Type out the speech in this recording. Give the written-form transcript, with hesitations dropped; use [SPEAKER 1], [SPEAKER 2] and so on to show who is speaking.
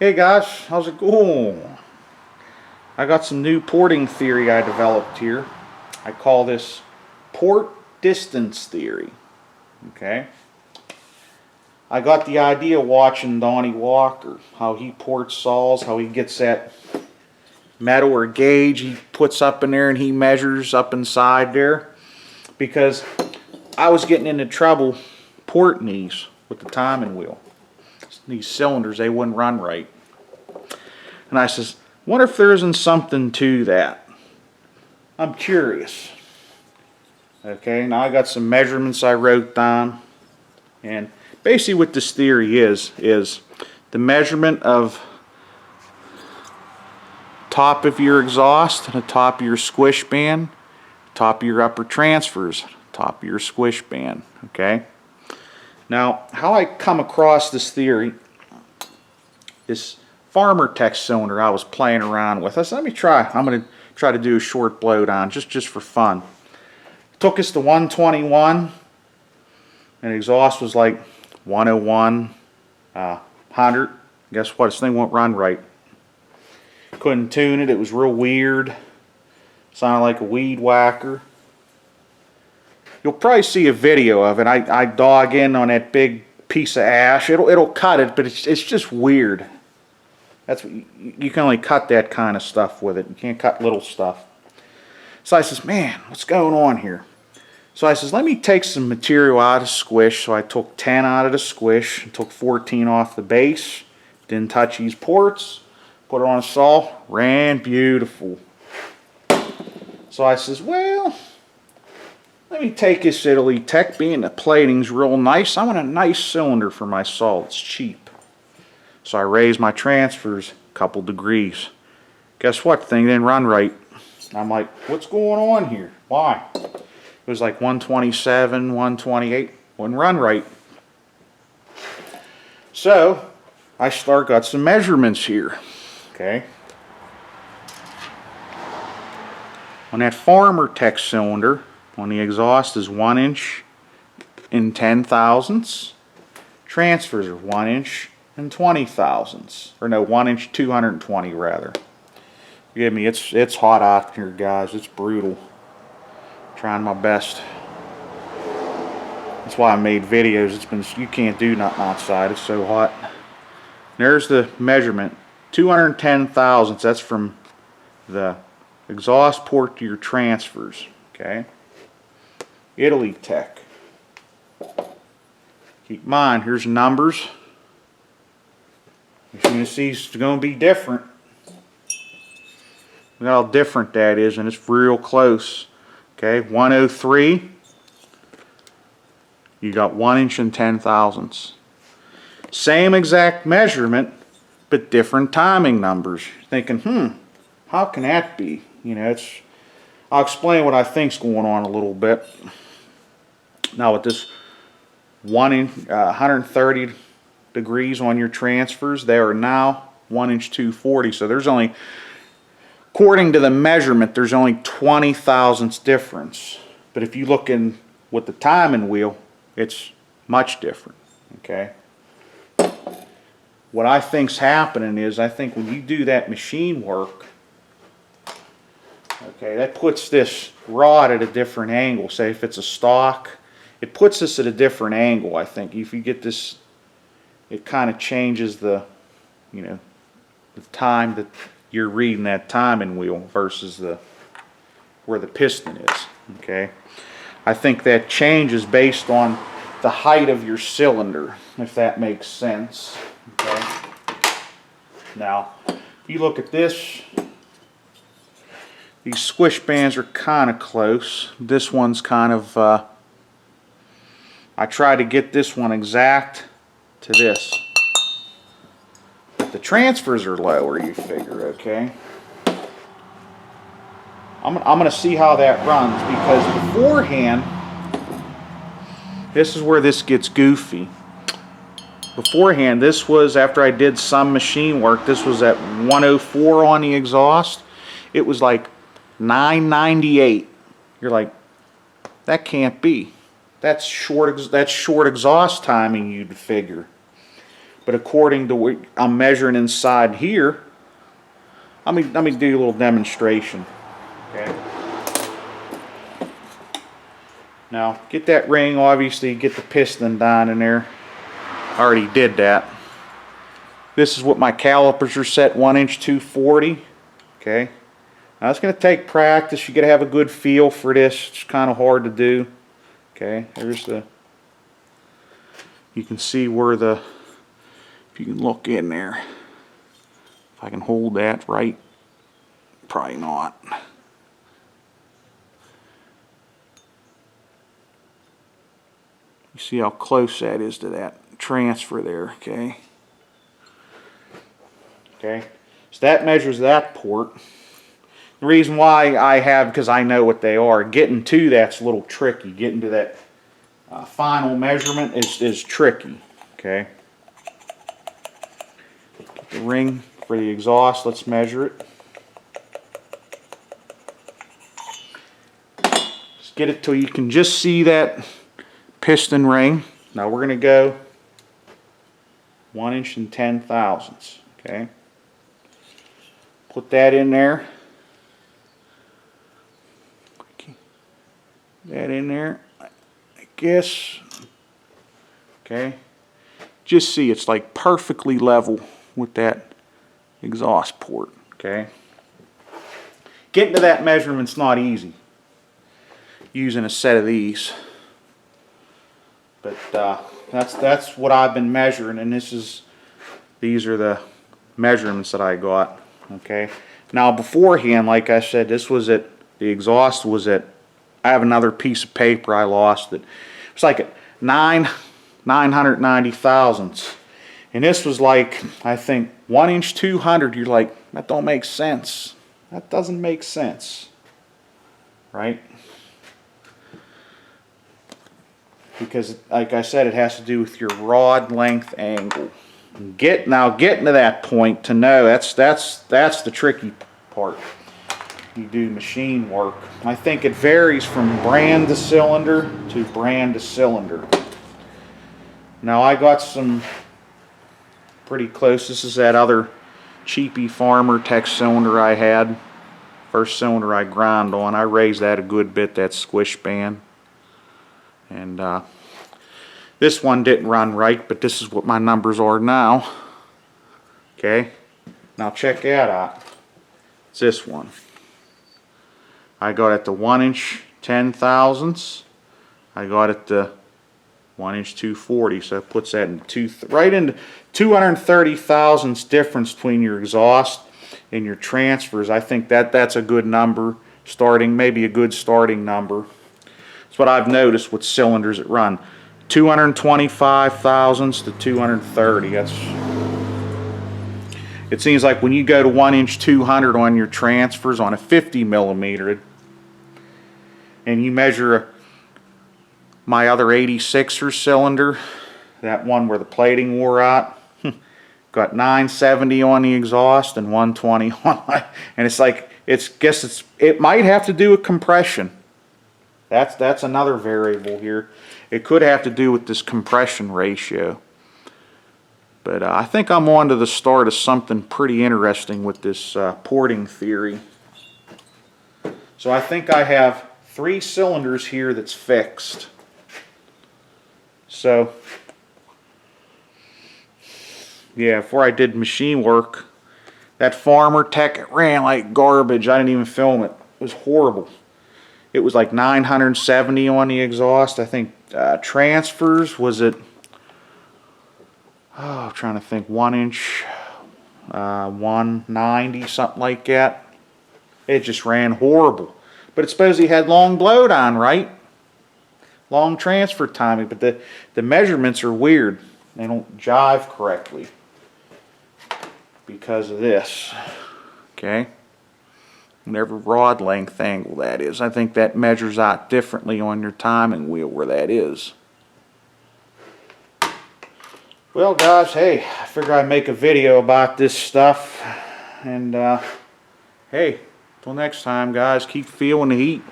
[SPEAKER 1] Hey guys, how's it going? I got some new porting theory I developed here. I call this port distance theory. Okay? I got the idea watching Donnie Walker, how he ports saws, how he gets that metal or gauge he puts up in there and he measures up inside there. Because I was getting into trouble porting these with the timing wheel. These cylinders, they wouldn't run right. And I says, wonder if there isn't something to that. I'm curious. Okay, now I got some measurements I wrote down. And basically what this theory is the measurement of top of your exhaust and the top of your squish band, top of your upper transfers, top of your squish band. Okay. Now, how I come across this theory, this Farmer Tech cylinder I was playing around with. I said, let me try. I'm going to try to do a short blowdown just for fun. Took us to 121, and the exhaust was like 101, 100. Guess what? This thing won't run right. Couldn't tune it. It was real weird. Sounded like a weed whacker. You'll probably see a video of it. I dog in on that big piece of ash. It'll cut it, but it's just weird. That's what you can only cut that kind of stuff with it. You can't cut little stuff. So I says, man, what's going on here? So I says, let me take some material out of squish. So I took 10 out of the squish, and took 14 off the base. Didn't touch these ports. Put it on a saw. Ran beautiful. So I says, well, let me take this Italy Tech, being the plating's real nice. I want a nice cylinder for my saw. It's cheap. So I raised my transfers a couple degrees. Guess what? The thing didn't run right. I'm like, what's going on here? Why? It was like 127, 128. Wouldn't run right. So I got some measurements here. Okay. On that Farmer Tech cylinder, on the exhaust is 1 inch and 10 thousandths. Transfers are 1 inch and 20 thousandths. Or no, 1 inch 220 rather. Forgive me, it's hot out here, guys. It's brutal. Trying my best. That's why I made videos. You can't do nothing outside. It's so hot. There's the measurement. 210 thousandths. That's from the exhaust port to your transfers. Okay. Italy Tech. Keep in mind, here's numbers. You're going to see it's going to be different. Look how different that is, and it's real close. Okay, 103. You got 1 inch and 10 thousandths. Same exact measurement, but different timing numbers. You're thinking, how can that be? You know, I'll explain what I think's going on a little bit. Now with this 130 degrees on your transfers, they are now 1 inch 240. So there's only, according to the measurement, there's only 20 thousandths difference. But if you look in with the timing wheel, it's much different. Okay. What I think's happening is, I think when you do that machine work, okay, that puts this rod at a different angle. Say if it's a stock, it puts this at a different angle. I think if you get this, it kind of changes the, you know, the time that you're reading that timing wheel versus where the piston is. Okay, I think that changes based on the height of your cylinder, if that makes sense. Okay. Now, if you look at this, these squish bands are kind of close. This one's kind of, I try to get this one exact to this. But the transfers are lower, you figure, okay? I'm going to see how that runs, because beforehand, this is where this gets goofy. Beforehand, this was, after I did some machine work, this was at 104 on the exhaust. It was like 998. You're like, that can't be. That's short exhaust timing, you'd figure. but according to what I'm measuring inside here, let me do a little demonstration. Okay. Now get that ring, obviously get the piston down in there. I already did that. This is what my calipers are set, 1" 240. Okay. Now it's going to take practice. You got to have a good feel for this. It's kind of hard to do. Okay. There's the. You can see where the. If you can look in there. If I can hold that right. Probably not. You see how close that is to that transfer there. Okay. Okay. So that measures that port. The reason why I have, because I know what they are, getting to that's a little tricky. Getting to that final measurement is tricky. Okay. Get the ring for the exhaust, let's measure it. Just get it till you can just see that piston ring. Now we're going to go 1" 10 thousandths. Okay. Put that in there. That in there, I guess. Okay. Just see it's like perfectly level with that exhaust port. Okay. Getting to that measurement's not easy using a set of these. But that's what I've been measuring, and these are the measurements that I got. Okay. Now beforehand, like I said, the exhaust was at. I have another piece of paper I lost that it's like at 990 thousandths, and this was like, I think 1" 200. You're like, that don't make sense. That doesn't make sense, right? Because like I said, it has to do with your rod length angle. Now getting to that point to know that's the tricky part. You do machine work. I think it varies from brand to cylinder to brand to cylinder. Now I got some pretty close. This is that other cheapy Farmer Tech cylinder I had. First cylinder I ground on. I raised that a good bit, that squish band. And this one didn't run right, but this is what my numbers are now. Okay. Now check that out. It's this one. I got it to 1" 10 thousandths. I got it to 1" 240. So it puts that in right into 230 thousandths difference between your exhaust and your transfers. I think that's a good number. Maybe a good starting number. That's what I've noticed with cylinders that run 225 thousandths to 230. It seems like when you go to 1" 200 on your transfers on a 50 millimeter, and you measure my other 86er cylinder, that one where the plating wore out, got 970 on the exhaust and 120 on my, and it's like, it might have to do with compression. That's another variable here. It could have to do with this compression ratio. But I think I'm on to the start of something pretty interesting with this porting theory. So I think I have 3 cylinders here that's fixed. So yeah, before I did machine work, that Farmer Tech, it ran like garbage. I didn't even film it. It was horrible. It was like 970 on the exhaust. I think transfers was at, I'm trying to think, 1" 190, something like that. It just ran horrible. But it's supposed he had long blowdown, right? Long transfer timing, but the measurements are weird. They don't jive correctly because of this. Okay? Whatever rod length angle that is. I think that measures out differently on your timing wheel where that is. Well guys, hey, I figure I'd make a video about this stuff. And hey, till next time guys, keep feeling the heat.